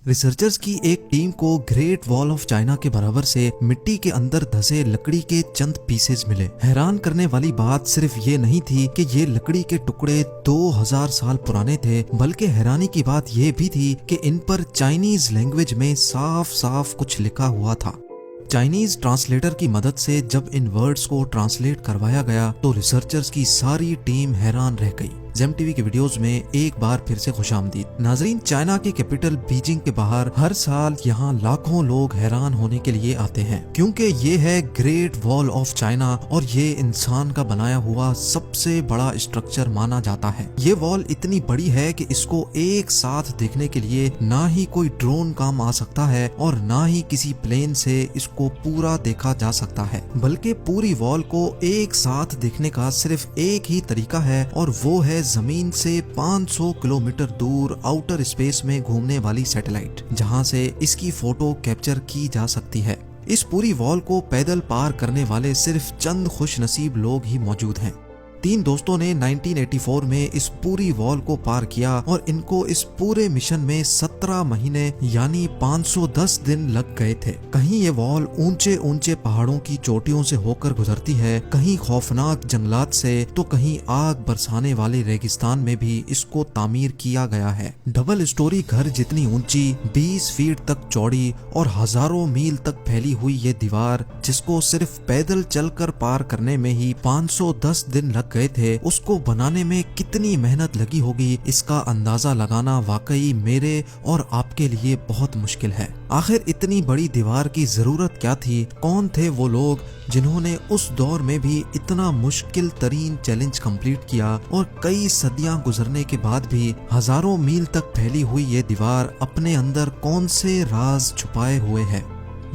Researchers की एक team को ग्रेट वॉल ऑफ चाइना के बराबर से मिट्टी के अंदर धसे लकड़ी के चंद पीसेज मिले। हैरान करने वाली बात सिर्फ ये नहीं थी कि ये लकड़ी के टुकड़े 2000 साल पुराने थे, बल्कि हैरानी की बात ये भी थी कि इन पर चाइनीज लैंग्वेज में साफ साफ कुछ लिखा हुआ था। चाइनीज ट्रांसलेटर की मदद से जब इन वर्ड्स को ट्रांसलेट करवाया गया तो रिसर्चर्स की सारी टीम हैरान रह गई। जेम टीवी के वीडियोस में एक बार फिर से खुशामदीद। नाजरीन, चाइना की कैपिटल बीजिंग के बाहर हर साल यहाँ लाखों लोग हैरान होने के लिए आते हैं, क्योंकि ये है ग्रेट वॉल ऑफ चाइना और ये इंसान का बनाया हुआ सबसे बड़ा स्ट्रक्चर माना जाता है। ये वॉल इतनी बड़ी है कि इसको एक साथ देखने के लिए ना ही कोई ड्रोन काम आ सकता है और ना ही किसी प्लेन से इसको पूरा देखा जा सकता है, बल्कि पूरी वॉल को एक साथ देखने का सिर्फ एक ही तरीका है और वो है जमीन से 500 किलोमीटर दूर आउटर स्पेस में घूमने वाली सैटेलाइट, जहां से इसकी फोटो कैप्चर की जा सकती है। इस पूरी वॉल को पैदल पार करने वाले सिर्फ चंद खुशनसीब लोग ही मौजूद हैं। 3 दोस्तों ने 1984 में इस पूरी वॉल को पार किया और इनको इस पूरे मिशन में 17 महीने यानी 510 दिन लग गए थे। कहीं ये वॉल ऊंचे ऊंचे पहाड़ों की चोटियों से होकर गुजरती है, कहीं खौफनाक जंगलात से, तो कहीं आग बरसाने वाले रेगिस्तान में भी इसको तामीर किया गया है। डबल स्टोरी घर जितनी ऊंची, 20 फीट तक चौड़ी और हजारों मील तक फैली हुई ये दीवार, जिसको सिर्फ पैदल चलकर पार करने में ही 510 दिन लग गए थे, उसको बनाने में कितनी मेहनत लगी होगी इसका अंदाजा लगाना वाकई मेरे और आपके लिए बहुत मुश्किल है। आखिर इतनी बड़ी दीवार की जरूरत क्या थी? कौन थे वो लोग जिन्होंने उस दौर में भी इतना मुश्किल तरीन चैलेंज कंप्लीट किया और कई सदियां गुजरने के बाद भी हजारों मील तक फैली हुई ये दीवार अपने अंदर कौन से राज छुपाए हुए है?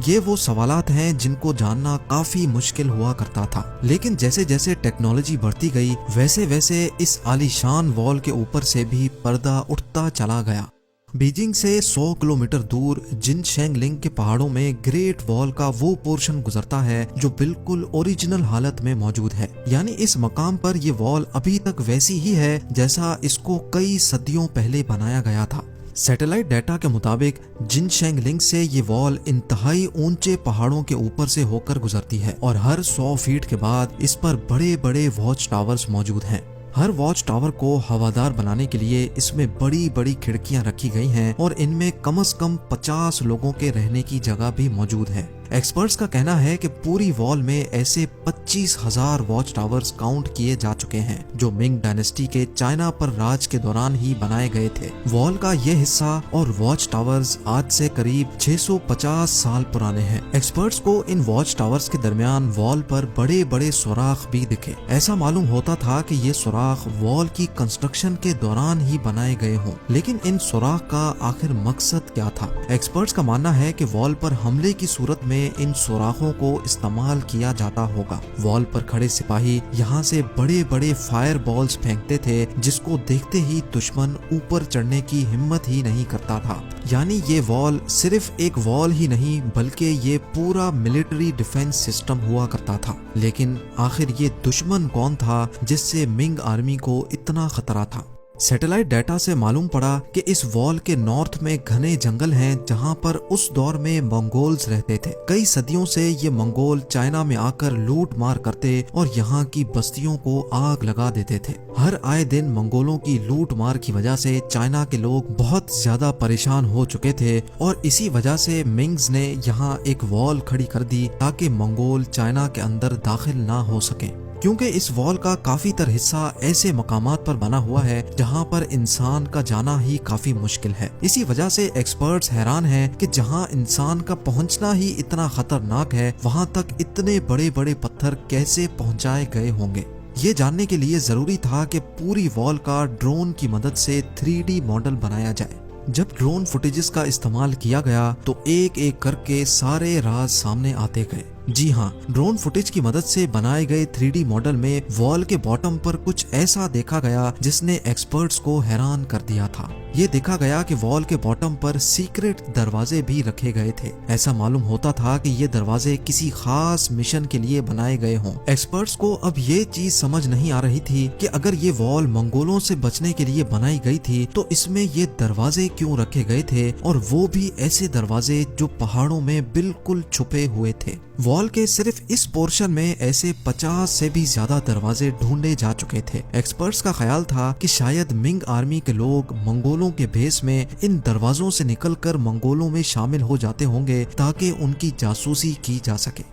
ये वो सवालात हैं जिनको जानना काफी मुश्किल हुआ करता था, लेकिन जैसे जैसे टेक्नोलॉजी बढ़ती गई वैसे वैसे इस आलीशान वॉल के ऊपर से भी पर्दा उठता चला गया। बीजिंग से 100 किलोमीटर दूर जिनशेंगलिंग के पहाड़ों में ग्रेट वॉल का वो पोर्शन गुजरता है जो बिल्कुल ओरिजिनल हालत में मौजूद है। यानी इस मकाम पर ये वॉल अभी तक वैसी ही है जैसा इसको कई सदियों पहले बनाया गया था। सैटेलाइट डाटा के मुताबिक जिनशेंगलिंग से ये वॉल इंतहाई ऊंचे पहाड़ों के ऊपर से होकर गुजरती है और हर 100 फीट के बाद इस पर बड़े बड़े वॉच टावर्स मौजूद हैं। हर वॉच टावर को हवादार बनाने के लिए इसमें बड़ी बड़ी खिड़कियां रखी गई हैं और इनमें कम से कम 50 लोगों के रहने की जगह भी मौजूद है। एक्सपर्ट्स का कहना है कि पूरी वॉल में ऐसे 25,000 वॉच टावर्स काउंट किए जा चुके हैं जो मिंग डायनेस्टी के चाइना पर राज के दौरान ही बनाए गए थे। वॉल का ये हिस्सा और वॉच टावर्स आज से करीब 650 साल पुराने हैं। एक्सपर्ट्स को इन वॉच टावर्स के दरमियान वॉल पर बड़े बड़े सुराख भी दिखे। ऐसा मालूम होता था कि ये सुराख वॉल की कंस्ट्रक्शन के दौरान ही बनाए गए हों, लेकिन इन सुराख का आखिर मकसद क्या था? एक्सपर्ट्स का मानना है कि वॉल पर हमले की सूरत में इन सुराखों को इस्तेमाल किया जाता होगा। वॉल पर खड़े सिपाही यहाँ से बड़े बड़े फायर बॉल्स फेंकते थे, जिसको देखते ही दुश्मन ऊपर चढ़ने की हिम्मत ही नहीं करता था। यानी ये वॉल सिर्फ एक वॉल ही नहीं बल्कि ये पूरा मिलिट्री डिफेंस सिस्टम हुआ करता था। लेकिन आखिर ये दुश्मन कौन था जिससे मिंग आर्मी को इतना खतरा था? सैटेलाइट डाटा से मालूम पड़ा कि इस वॉल के नॉर्थ में घने जंगल हैं जहां पर उस दौर में मंगोल्स रहते थे। कई सदियों से ये मंगोल चाइना में आकर लूट मार करते और यहाँ की बस्तियों को आग लगा देते थे। हर आए दिन मंगोलों की लूट मार की वजह से चाइना के लोग बहुत ज्यादा परेशान हो चुके थे और इसी वजह से मिंग्स ने यहाँ एक वॉल खड़ी कर दी ताकि मंगोल चाइना के अंदर दाखिल ना हो सके, क्योंकि इस वॉल का काफी तर हिस्सा ऐसे मकामात पर बना हुआ है जहां पर इंसान का जाना ही काफी मुश्किल है। इसी वजह से एक्सपर्ट्स हैरान हैं कि जहां इंसान का पहुंचना ही इतना खतरनाक है, वहां तक इतने बड़े बड़े पत्थर कैसे पहुंचाए गए होंगे। ये जानने के लिए जरूरी था कि पूरी वॉल का ड्रोन की मदद से 3D मॉडल बनाया जाए। जब ड्रोन फुटेजेस का इस्तेमाल किया गया तो एक एक करके सारे राज सामने आते गए। जी हाँ, ड्रोन फुटेज की मदद से बनाए गए 3D मॉडल में वॉल के बॉटम पर कुछ ऐसा देखा गया जिसने एक्सपर्ट्स को हैरान कर दिया था। ये देखा गया कि वॉल के बॉटम पर सीक्रेट दरवाजे भी रखे गए थे। ऐसा मालूम होता था कि ये दरवाजे किसी खास मिशन के लिए बनाए गए हों। एक्सपर्ट्स को अब ये चीज समझ नहीं आ रही थी कि अगर ये वॉल मंगोलों से बचने के लिए बनाई गई थी तो इसमें ये दरवाजे क्यों रखे गए थे, और वो भी ऐसे दरवाजे जो पहाड़ों में बिल्कुल छुपे हुए थे। वॉल के सिर्फ इस पोर्शन में ऐसे 50 से भी ज्यादा दरवाजे ढूंढे जा चुके थे। एक्सपर्ट्स का ख्याल था कि शायद मिंग आर्मी के लोग मंगोलों के भेस में इन दरवाजों से निकलकर मंगोलों में शामिल हो जाते होंगे ताकि उनकी जासूसी की जा सके।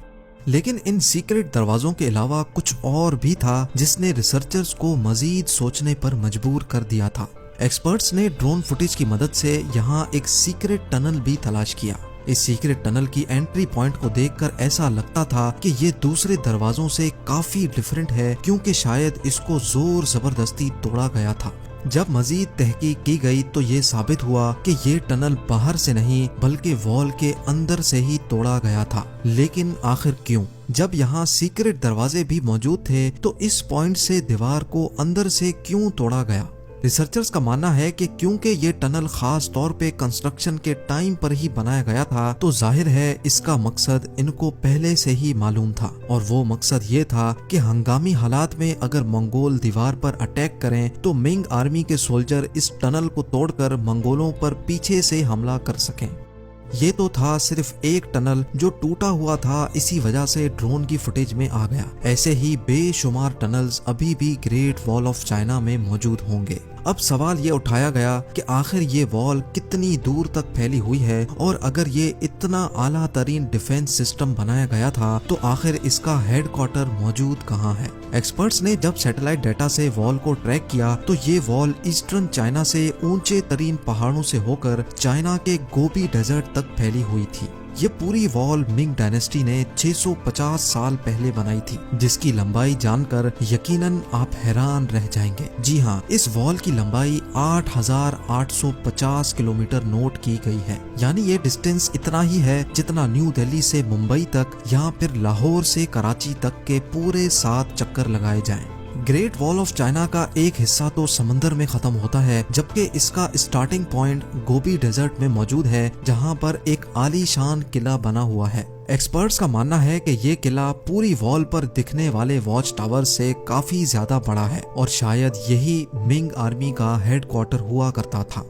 लेकिन इन सीक्रेट दरवाजों के अलावा कुछ और भी था जिसने रिसर्चर्स को मजीद सोचने पर मजबूर कर दिया था। एक्सपर्ट्स ने ड्रोन फुटेज की मदद से यहाँ एक सीक्रेट टनल भी तलाश किया। इस सीक्रेट टनल की एंट्री पॉइंट को देखकर ऐसा लगता था कि ये दूसरे दरवाजों से काफी डिफरेंट है, क्योंकि शायद इसको जोर जबरदस्ती तोड़ा गया था। जब मजीद तहकीक की गई तो ये साबित हुआ कि ये टनल बाहर से नहीं बल्कि वॉल के अंदर से ही तोड़ा गया था। लेकिन आखिर क्यों? जब यहाँ सीक्रेट दरवाजे भी मौजूद थे तो इस पॉइंट से दीवार को अंदर से क्यों तोड़ा गया? रिसर्चर्स का मानना है कि क्योंकि ये टनल खास तौर पे कंस्ट्रक्शन के टाइम पर ही बनाया गया था तो जाहिर है इसका मकसद इनको पहले से ही मालूम था, और वो मकसद ये था कि हंगामी हालात में अगर मंगोल दीवार पर अटैक करें तो मिंग आर्मी के सोल्जर इस टनल को तोड़कर मंगोलों पर पीछे से हमला कर सकें। ये तो था सिर्फ एक टनल जो टूटा हुआ था, इसी वजह से ड्रोन की फुटेज में आ गया। ऐसे ही बेशुमार टनल्स अभी भी ग्रेट वॉल ऑफ चाइना में मौजूद होंगे। अब सवाल ये उठाया गया कि आखिर ये वॉल कितनी दूर तक फैली हुई है, और अगर ये इतना आला तरीन डिफेंस सिस्टम बनाया गया था तो आखिर इसका हेडक्वार्टर मौजूद कहाँ है? एक्सपर्ट्स ने जब सैटेलाइट डाटा से वॉल को ट्रैक किया तो ये वॉल ईस्टर्न चाइना से ऊंचे तरीन पहाड़ों से होकर चाइना के गोबी डेजर्ट तक फैली हुई थी। ये पूरी वॉल मिंग डायनेस्टी ने 650 साल पहले बनाई थी, जिसकी लंबाई जानकर यकीनन आप हैरान रह जाएंगे। जी हाँ, इस वॉल की लंबाई 8,850 किलोमीटर नोट की गई है। यानी ये डिस्टेंस इतना ही है जितना न्यू दिल्ली से मुंबई तक या फिर लाहौर से कराची तक के पूरे 7 चक्कर लगाए जाएं। ग्रेट वॉल ऑफ चाइना का एक हिस्सा तो समंदर में खत्म होता है, जबकि इसका स्टार्टिंग पॉइंट गोबी डेजर्ट में मौजूद है, जहां पर एक आलीशान किला बना हुआ है। एक्सपर्ट्स का मानना है कि ये किला पूरी वॉल पर दिखने वाले वॉच टावर से काफी ज्यादा बड़ा है, और शायद यही मिंग आर्मी का हेडक्वार्टर हुआ करता था।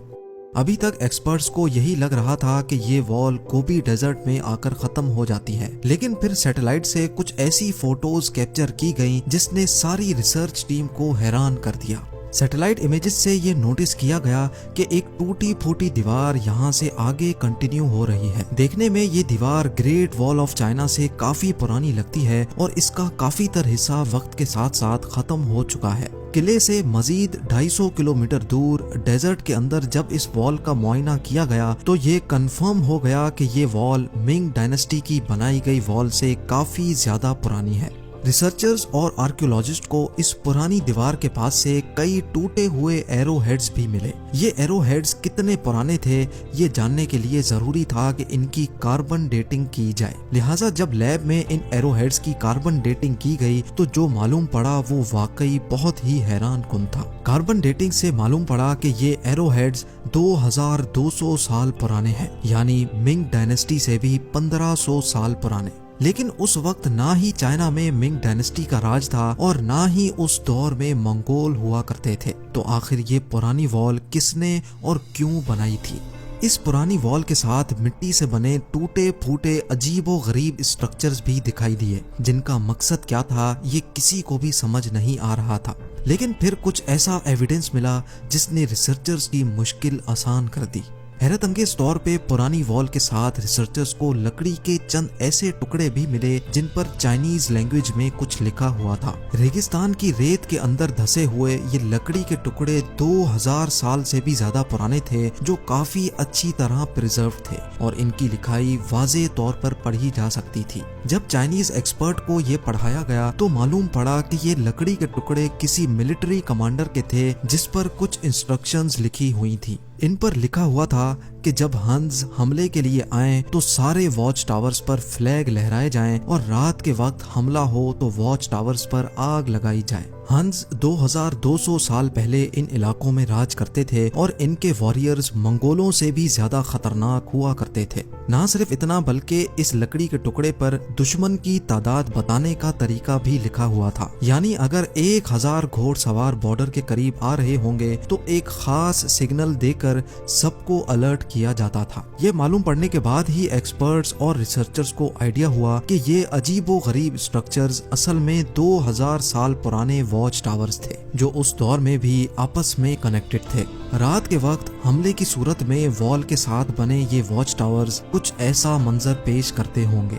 अभी तक एक्सपर्ट्स को यही लग रहा था कि ये वॉल गोबी डेजर्ट में आकर खत्म हो जाती है, लेकिन फिर सैटेलाइट से कुछ ऐसी फोटोज कैप्चर की गईं जिसने सारी रिसर्च टीम को हैरान कर दिया। सैटेलाइट इमेजेस से ये नोटिस किया गया कि एक टूटी फूटी दीवार यहाँ से आगे कंटिन्यू हो रही है। देखने में ये दीवार ग्रेट वॉल ऑफ चाइना से काफी पुरानी लगती है, और इसका काफी तर हिस्सा वक्त के साथ साथ खत्म हो चुका है। किले से मजीद 250 किलोमीटर दूर डेजर्ट के अंदर जब इस वॉल का मुआयना किया गया तो ये कंफर्म हो गया कि ये वॉल मिंग डायनेस्टी की बनाई गई वॉल से काफी ज्यादा पुरानी है। रिसर्चर्स और आर्कियोलॉजिस्ट को इस पुरानी दीवार के पास से कई टूटे हुए एरो हेड्स भी मिले। ये एरो हेड्स कितने पुराने थे ये जानने के लिए जरूरी था कि इनकी कार्बन डेटिंग की जाए। लिहाजा जब लैब में इन एरो हेड्स की कार्बन डेटिंग की गई तो जो मालूम पड़ा वो वाकई बहुत ही हैरान कुन था। कार्बन डेटिंग से मालूम पड़ा कि ये एरो हेड्स 2200 साल पुराने हैं, यानी मिंग डायनेस्टी से भी 1500 साल पुराने। लेकिन उस वक्त ना ही चाइना में मिंग डायनेस्टी का राज था और ना ही उस दौर में मंगोल हुआ करते थे। तो आखिर ये पुरानी वॉल किसने और क्यों बनाई थी? इस पुरानी वॉल के साथ मिट्टी से बने टूटे फूटे अजीबो गरीब स्ट्रक्चर्स भी दिखाई दिए, जिनका मकसद क्या था ये किसी को भी समझ नहीं आ रहा था। लेकिन फिर कुछ ऐसा एविडेंस मिला जिसने रिसर्चर्स की मुश्किल आसान कर दी। हैरत अंगेज तौर पे पुरानी वॉल के साथ रिसर्चर्स को लकड़ी के चंद ऐसे टुकड़े भी मिले जिन पर चाइनीज लैंग्वेज में कुछ लिखा हुआ था। रेगिस्तान की रेत के अंदर धसे हुए ये लकड़ी के टुकड़े 2000 साल से भी ज्यादा पुराने थे, जो काफी अच्छी तरह प्रिजर्व थे और इनकी लिखाई वाज़ेह तौर पर पढ़ी जा सकती थी। जब चाइनीज एक्सपर्ट को ये पढ़ाया गया तो मालूम पड़ा कि ये लकड़ी के टुकड़े किसी मिलिट्री कमांडर के थे जिस पर कुछ इंस्ट्रक्शंस लिखी हुई थी। इन पर लिखा हुआ था कि जब हंस हमले के लिए आए तो सारे वॉच टावर्स पर फ्लैग लहराए जाएं और रात के वक्त हमला हो तो वॉच टावर्स पर आग लगाई जाए। हंस 2200 साल पहले इन इलाकों में राज करते थे और इनके वॉरियर्स मंगोलों से भी ज्यादा खतरनाक हुआ करते थे। ना सिर्फ इतना बल्कि इस लकड़ी के टुकड़े पर दुश्मन की तादाद बताने का तरीका भी लिखा हुआ था, यानी अगर 1000 घोड़सवार बॉर्डर के करीब आ रहे होंगे तो एक खास सिग्नल देकर सबको अलर्ट किया जाता था। ये मालूम पड़ने के बाद ही एक्सपर्ट्स और रिसर्चर्स को आइडिया हुआ कि ये अजीबो गरीब स्ट्रक्चर्स असल में 2000 साल पुराने वॉच टावर्स थे जो उस दौर में भी आपस में कनेक्टेड थे। रात के वक्त हमले की सूरत में वॉल के साथ बने ये वॉच टावर्स कुछ ऐसा मंजर पेश करते होंगे।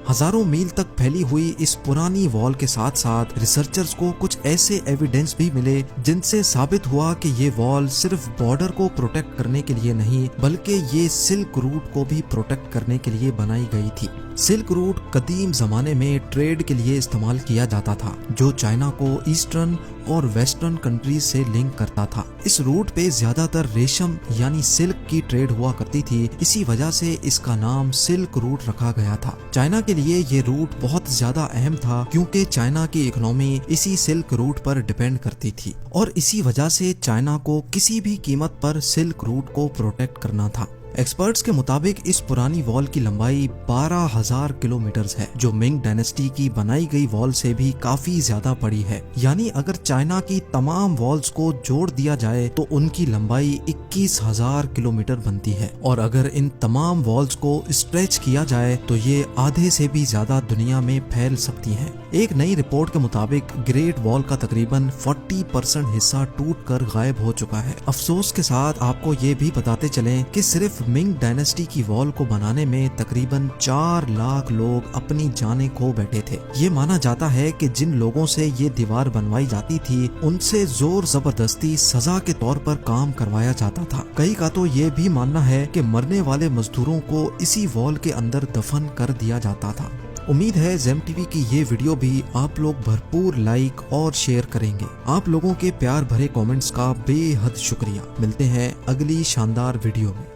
हजारों मील तक फैली हुई इस पुरानी वॉल के साथ साथ रिसर्चर्स को कुछ ऐसे एविडेंस भी मिले जिनसे साबित हुआ कि ये वॉल सिर्फ बॉर्डर को प्रोटेक्ट करने के लिए नहीं बल्कि ये सिल्क रूट को भी प्रोटेक्ट करने के लिए बनाई गई थी। सिल्क रूट कदीम जमाने में ट्रेड के लिए इस्तेमाल किया जाता था जो चाइना को ईस्टर्न और वेस्टर्न कंट्रीज से लिंक करता था। इस रूट पे ज्यादातर रेशम यानी सिल्क की ट्रेड हुआ करती थी, इसी वजह से इसका नाम सिल्क रूट रखा गया था। चाइना के लिए ये रूट बहुत ज्यादा अहम था क्योंकि चाइना की इकोनॉमी इसी सिल्क रूट पर डिपेंड करती थी और इसी वजह से चाइना को किसी भी कीमत पर सिल्क रूट को प्रोटेक्ट करना था। एक्सपर्ट्स के मुताबिक इस पुरानी वॉल की लंबाई 12,000 किलोमीटर है जो मिंग डायनेस्टी की बनाई गई वॉल से भी काफी ज्यादा बड़ी है। यानी अगर चाइना की तमाम वॉल्स को जोड़ दिया जाए तो उनकी लंबाई 21,000 किलोमीटर बनती है और अगर इन तमाम वॉल्स को स्ट्रेच किया जाए तो ये आधे से भी ज्यादा दुनिया में फैल सकती हैं। एक नई रिपोर्ट के मुताबिक ग्रेट वॉल का तकरीबन 40% हिस्सा टूटकर गायब हो चुका है। अफसोस के साथ आपको ये भी बताते चलें कि सिर्फ मिंग डायनेस्टी की वॉल को बनाने में तकरीबन 4 लाख लोग अपनी जानें खो बैठे थे। ये माना जाता है कि जिन लोगों से ये दीवार बनवाई जाती थी उनसे जोर जबरदस्ती सजा के तौर पर काम करवाया जाता था। कई का तो ये भी मानना है कि मरने वाले मजदूरों को इसी वॉल के अंदर दफन कर दिया जाता था। उम्मीद है जेम टीवी की ये वीडियो भी आप लोग भरपूर लाइक और शेयर करेंगे। आप लोगों के प्यार भरे कमेंट्स का बेहद शुक्रिया। मिलते हैं अगली शानदार वीडियो में।